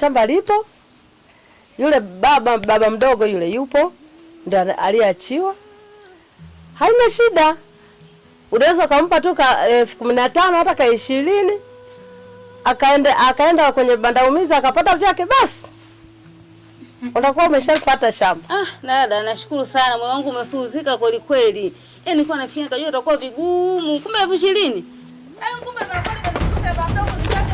shamba lipo. Yule baba mdogo yule yupo. Ndio aliachiwa. Haina shida. Unaweza kumpa tu 15 hata 20. Akaenda kwenye bandaumiza akapata vyake basi. Unakuwa umeshapata shamba. Dada, nashukuru sana. Moyo wangu umesuzika kweli kweli. Nilikuwa nafikiria kajua itakuwa vigumu. Kumbe 20,000. Kumbe mnakuwa nimekukusha baba mdogo nitake.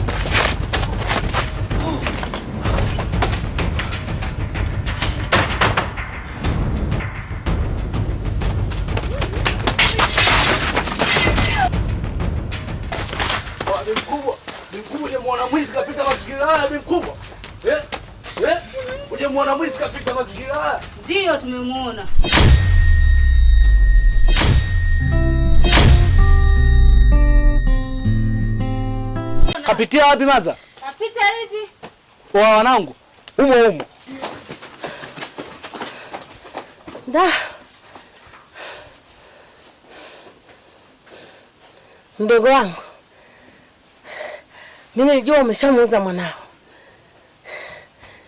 Uje muona mwizi kapita mazingira haya mkubwa. Uje muona mwizi kapita mazingira haya. Ndio tumemuona. Kapitia wapi Maza? Kapita hivi. Wa wanangu. Umo. Da. Mdogo wangu. Mimi nilijua umeshamuuza mwanao.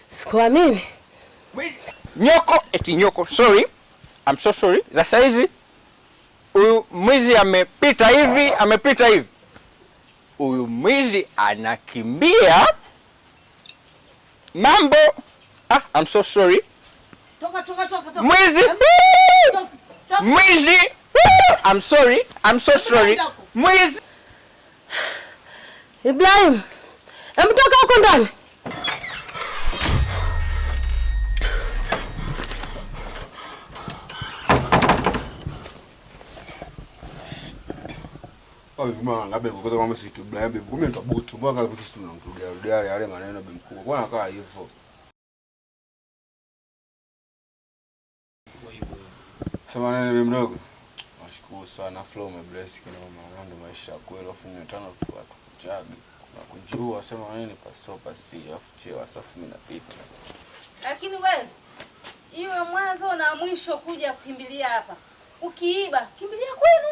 Sikuamini. Nyoko, sorry. I'm so sorry. Sasa hizi huyu mwizi amepita hivi. Huyu mwizi anakimbia. Mambo. I'm so sorry. Toka. Mwizi. Mwizi. I'm so sorry. Mwizi. Ibrahim, toka huko ndani. Mama labda kwa sababu mama si tu Ibrahim, kumbe ndo butu. Mbona kama vitu tunamrudia yale maneno bimkubwa. Bwana kaa hivyo. Sema nani mdogo? Nashukuru sana flow umebless kina mama. Ndo maisha kweli wafanya 5 kwa kuchagi. Na kujua sema nini pasopa si afuchewa safu mimi napita. Lakini wewe iwe mwanzo na mwisho kuja kukimbilia hapa. Ukiiba kimbilia kwenu.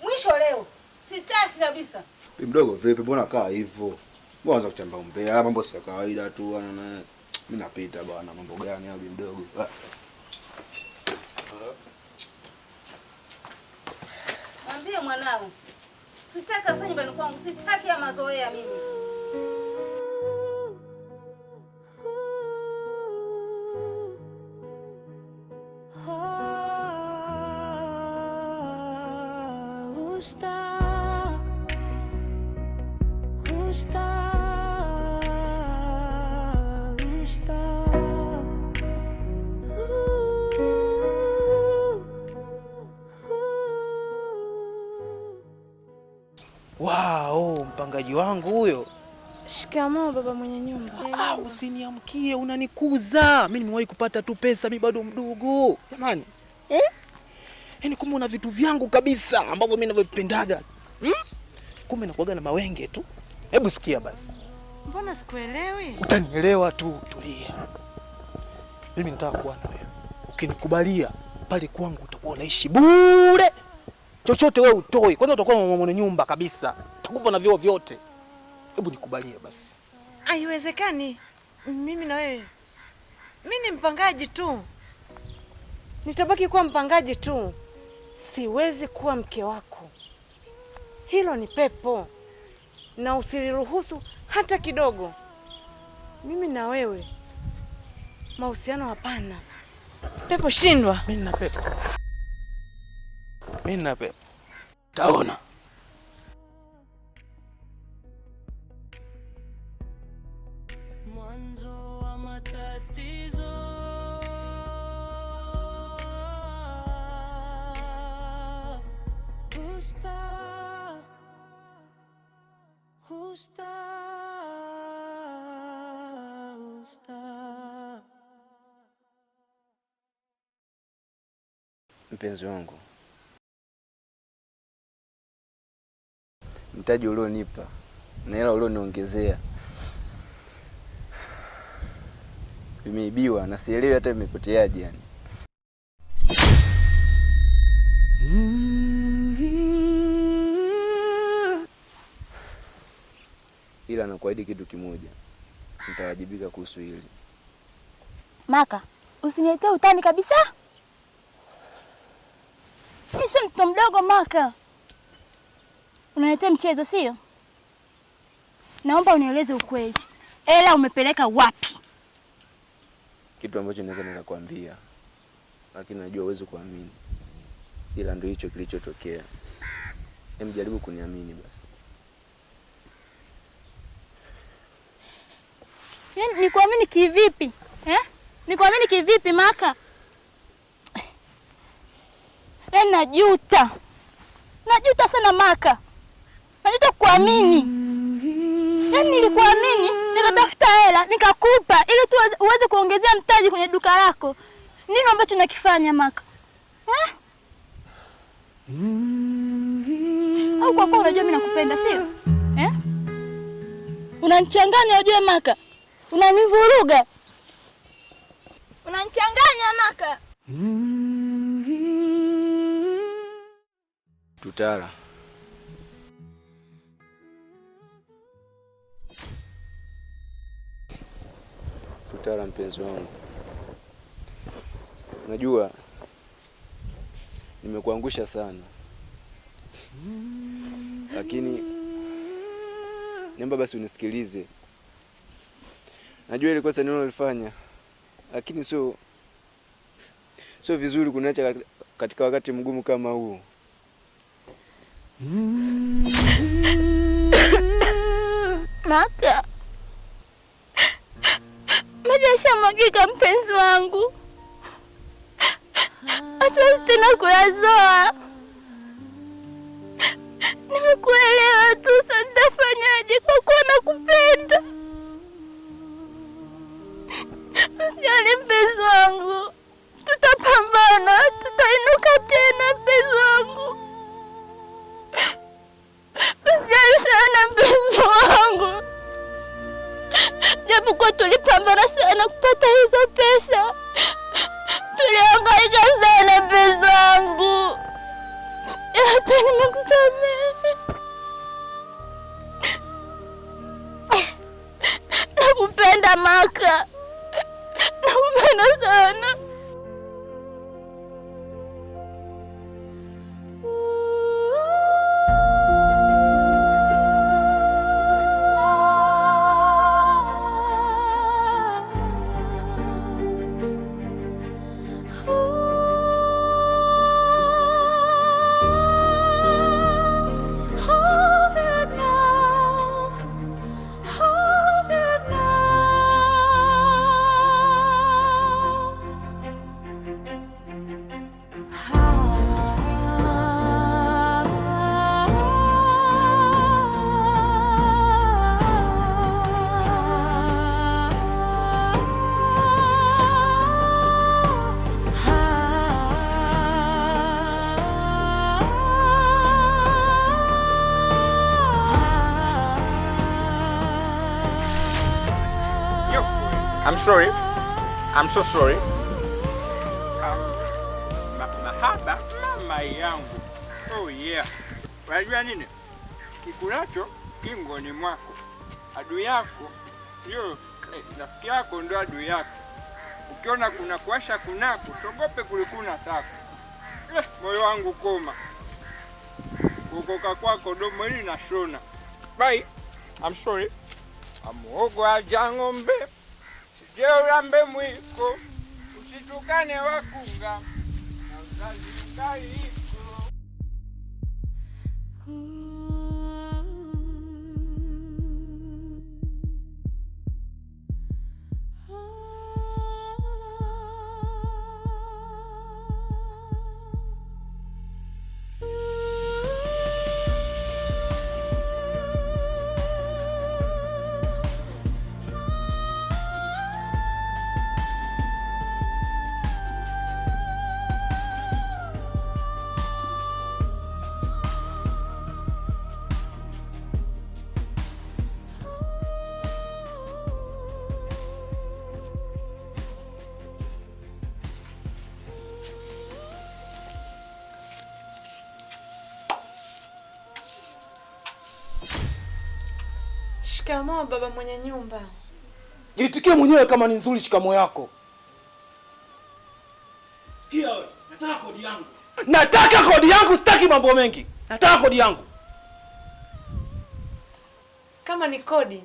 Mwisho leo. Sitaki kabisa. Mdogo vipi mbona kaa hivyo? Mbona unataka kutamba umbea? Mambo si kawaida tu bwana. Mimi napita bwana, mambo gani hapo mdogo? Mwambie mwanao. Sitaki afanye nyumbani kwangu, sitaki ya mazoea mimi. Wow, mpangaji wangu huyo. Shikamoo baba mwenye nyumba. Usiniamkie, unanikuza. Mimi nimewahi kupata tu pesa, mimi bado mdogo. Jamani. Yaani kumbe una vitu vyangu kabisa ambavyo mimi ninavipendaga. Kumbe nakuaga na mawenge tu. Hebu sikia basi. Mbona sikuelewi? Utanielewa tu, tulia. Mimi nataka kuwa na wewe. Ukinikubalia pale kwangu utakuwa unaishi bure. Chochote wewe utoi. Kwanza utakuwa mama mwenye nyumba kabisa. Utakupa na vyoo vyote. Hebu nikubalie basi. Haiwezekani. Mimi na wewe. Mimi ni mpangaji tu. Nitabaki kuwa mpangaji tu. Siwezi kuwa mke wako. Hilo ni pepo. Na usiliruhusu hata kidogo. Mimi na wewe. Mahusiano hapana. Pepo shindwa. Mimi na pepo. Taona. Mwanzo wa matatizo. Mpenzi wangu, mtaji ulionipa na hela ulioniongezea vimeibiwa na sielewi hata vimepoteaje yani. Ila nakuahidi kitu kimoja. nitawajibika kuhusu hili. Maka, usiniletee utani kabisa. Mimi sio mtoto mdogo Maka. Unaletea mchezo sio? Naomba unieleze ukweli. Ela umepeleka wapi? Kitu ambacho naweza nikakwambia, lakini najua huwezi kuamini. Ila ndio hicho kilichotokea. Hem, jaribu kuniamini basi. Yaani nikuamini kivipi? Nikuamini kivipi Maka? Yaani najuta. Najuta sana Maka. Najuta kuamini. Yaani nilikuamini, nikatafuta hela, nikakupa ili tu uweze kuongezea mtaji kwenye duka lako. Nini ambacho nakifanya Maka? Au kwa kuwa unajua mimi nakupenda sio? Unanichanganya unajua Maka. Unanivuruga. Unanichanganya Maka. Tutara. Tutara mpenzi wangu. Najua nimekuangusha sana. Lakini niomba basi unisikilize. Najua ile kosa nililofanya, lakini sio vizuri kuniacha katika wakati mgumu kama huu. Maka. Maji yashamwagika mpenzi wangu. Hatuwezi tena kuyazoa. Nimekuelewa tu, sasa nitafanyaje kwa kuwa nakupenda. Usijali mpenzi wangu. Tutapambana, tutainuka tena mpenzi wangu. Usijali sana mpenzi wangu. Japokuwa tulipambana sana kupata hizo pesa. Tulihangaika sana mpenzi wangu. Ila tu nimekusamehe. Nakupenda Maka. Nakupenda sana. I'm so sorry. Mahaba mama yangu. Oh yeah. Unajua nini? Kikulacho kingoni mwako. Adui yako rafiki yako ndo adui yako. Ukiona kuna kuasha kunako, sogope kulikuna taka. Moyo wangu koma. Kukoka kwako domo hili na shona. Bye. I'm sorry. Amuogo aja ng'ombe. Urambe mwiko, usitukane wakunga, na uzazi ukaiko. Shikamoo baba mwenye nyumba. Itikie mwenyewe kama ni nzuri shikamo yako. Sikia wewe, nataka kodi yangu. Nataka kodi yangu, sitaki mambo mengi. Nataka kodi yangu. Kama ni kodi,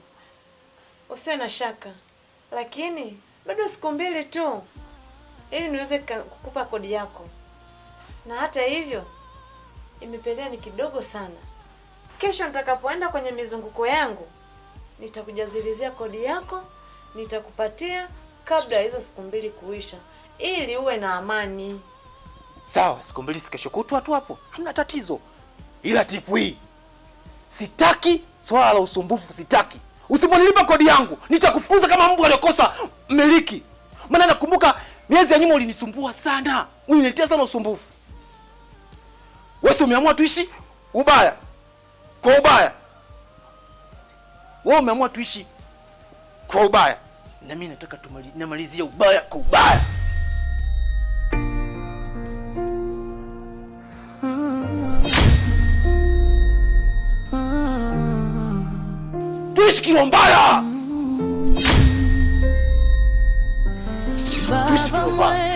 usiwe na shaka. Lakini bado siku 2 tu ili niweze kukupa kodi yako. Na hata hivyo imepelea ni kidogo sana. Kesho nitakapoenda kwenye mizunguko yangu, nitakujazilizia kodi yako, nitakupatia kabla hizo siku 2 kuisha ili uwe na amani. Sawa, siku 2 sikesho kutwa tu hapo. Hamna tatizo. Ila tipu hii. Sitaki swala la usumbufu, sitaki. Usiponilipa kodi yangu, nitakufukuza kama mbwa aliyokosa mmiliki. Maana nakumbuka miezi ya nyuma ulinisumbua sana. Uliniletea sana usumbufu. Wewe umeamua tuishi ubaya kwa ubaya. Wewe umeamua tuishi kwa ubaya. Na mimi nataka tumalizie ubaya kwa ubaya. Tuishi kilo mbaya. Tuishi kilo mbaya.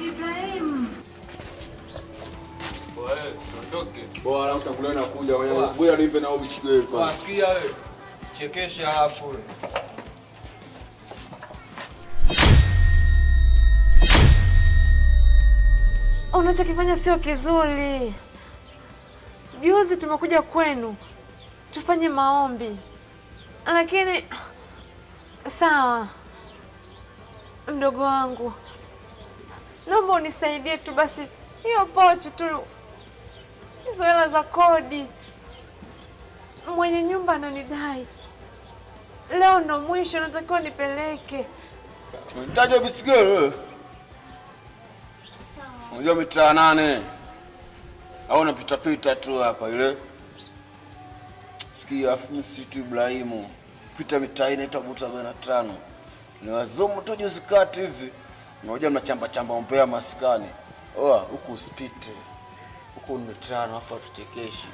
Ibrahim. Bora utakulia na kuja ngoja nipe na ubichigwe kwa. Wasikia wewe. Sichekesha hapo wewe. Unachokifanya sio kizuri. Juzi tumekuja kwenu tufanye maombi, lakini sawa, mdogo wangu, naomba unisaidie tu basi, hiyo pochi tu, hizo hela za kodi. Mwenye nyumba ananidai, leo ndo mwisho, natakiwa nipeleke. Unataja bisigari wewe? Unajua mitaa 8 au unapita pita tu hapa ile. Sikia afu msitu Ibrahimu. Pita mitaa inaitwa Buta 45. Ni wazumu tu juzi kati hivi. Unajua mnachamba chamba mpea maskani. Oa huku usipite. Huku ni mitaa afu tutekeshi.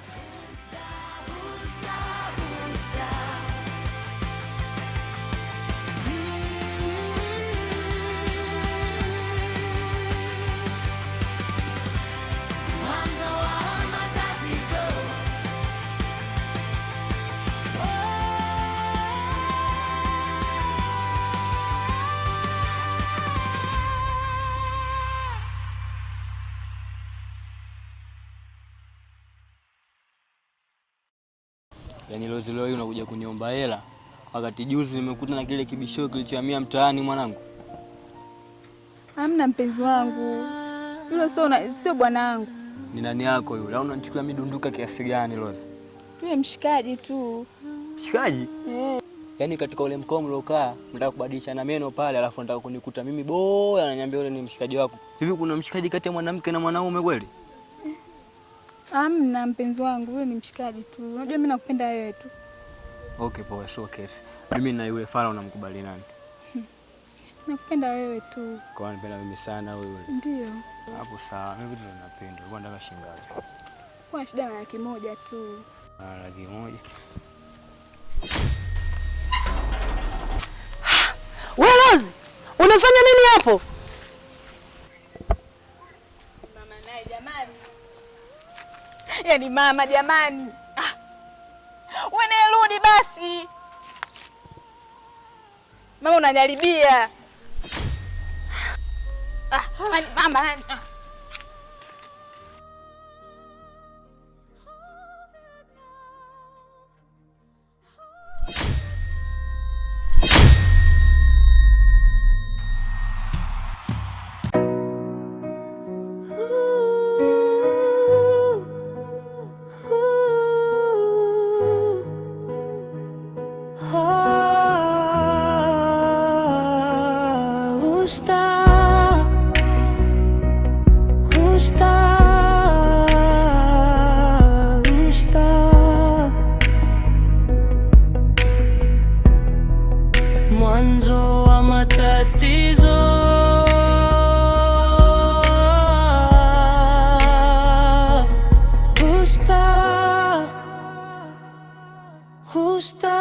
Yaani leo hii unakuja kuniomba hela wakati juzi nimekuta na kile kibisho kilichohamia mtaani mwanangu. Hamna mpenzi wangu. Yule sio bwana wangu. Ni nani yako yule? Au unanichukulia midunduka kiasi gani Rose? Yule mshikaji tu. Mshikaji? Yaani katika ule mkoa mlokaa nataka kubadilishana meno pale alafu nataka kunikuta mimi boya ananiambia yule ni mshikaji wako. Hivi kuna mshikaji kati ya mwanamke na mwanaume kweli? Hamna mpenzi wangu, yule ni mshikaji tu. Unajua mimi nakupenda wewe tu. Okay, poa, so kesi. Mimi na yule Fara unamkubali nani? Nakupenda wewe tu. Kwa nipenda mimi sana wewe. Ndio. Hapo sawa, mimi ndio napenda. Kwa ndaka shingapi? Kwa shida na 100 tu. 100. Wewe Rose, unafanya nini hapo? Mama naye jamani. Yaani mama jamani. Wewe rudi subiri basi. Mama unaniharibia. Mama. Mwanzo wa matatizo. Husta